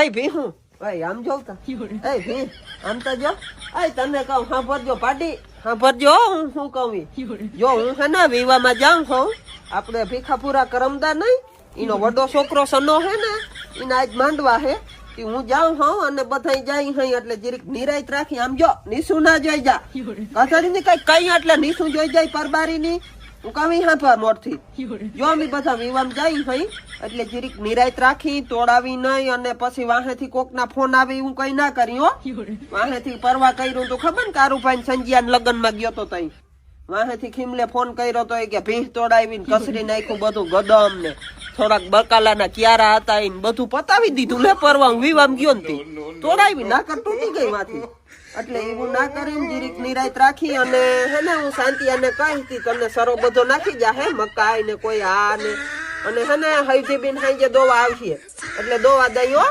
એ ભીહું ભાઈ આમ જોતા એ ભી આમ તો જો એ તને કહું સાંભળજો પાટી સાંભળજો હું શું કહું જો હું હે ને વિવામાં જાઉં છું આપણે ભીખાપુરા કરમદા નહીં એનો વડો છોકરો સનો હે ને એને આજ માંડવા હે હું જાઉં હું અને બધા જાય હઈ એટલે જીરીક નિરાયત રાખી આમ જો નીસુ ના જોઈ જા કથળી ની કઈ એટલે નીસુ જોઈ જાય પરબારી ની હું કમી હા મોરથી જો અમે બધા વિવામ જાય હઈ એટલે જીરીક નિરાયત રાખી તોડાવી નહીં અને પછી વાહેથી કોક ના ફોન આવે હું કઈ ના કરી હો વાહેથી પરવા કર્યું તો ખબર ને કારુભાઈ સંજિયા લગ્ન માં ગયો તો તઈ વાહેથી ખીમલે ફોન કર્યો તો કે ભીંસ તોડાવીને કસરી નાખ્યું બધું ગદમ ને થોડાક બકાલા ના ક્યારા હતા એને બધું પતાવી દીધું લે પરવા વિવામ ગયો ને તોડાવી નાકર તૂટી ગઈ માંથી એટલે એવું ના કરીને જીરીક નિરાયત રાખી અને હે ને હું શાંતિ અને કહી હતી તમને સરો બધો નાખી જા હે મકાઈ ને કોઈ આ ને અને હે ને હૈજી બેન હાઈ જે દોવા આવશે એટલે દોવા દઈ હો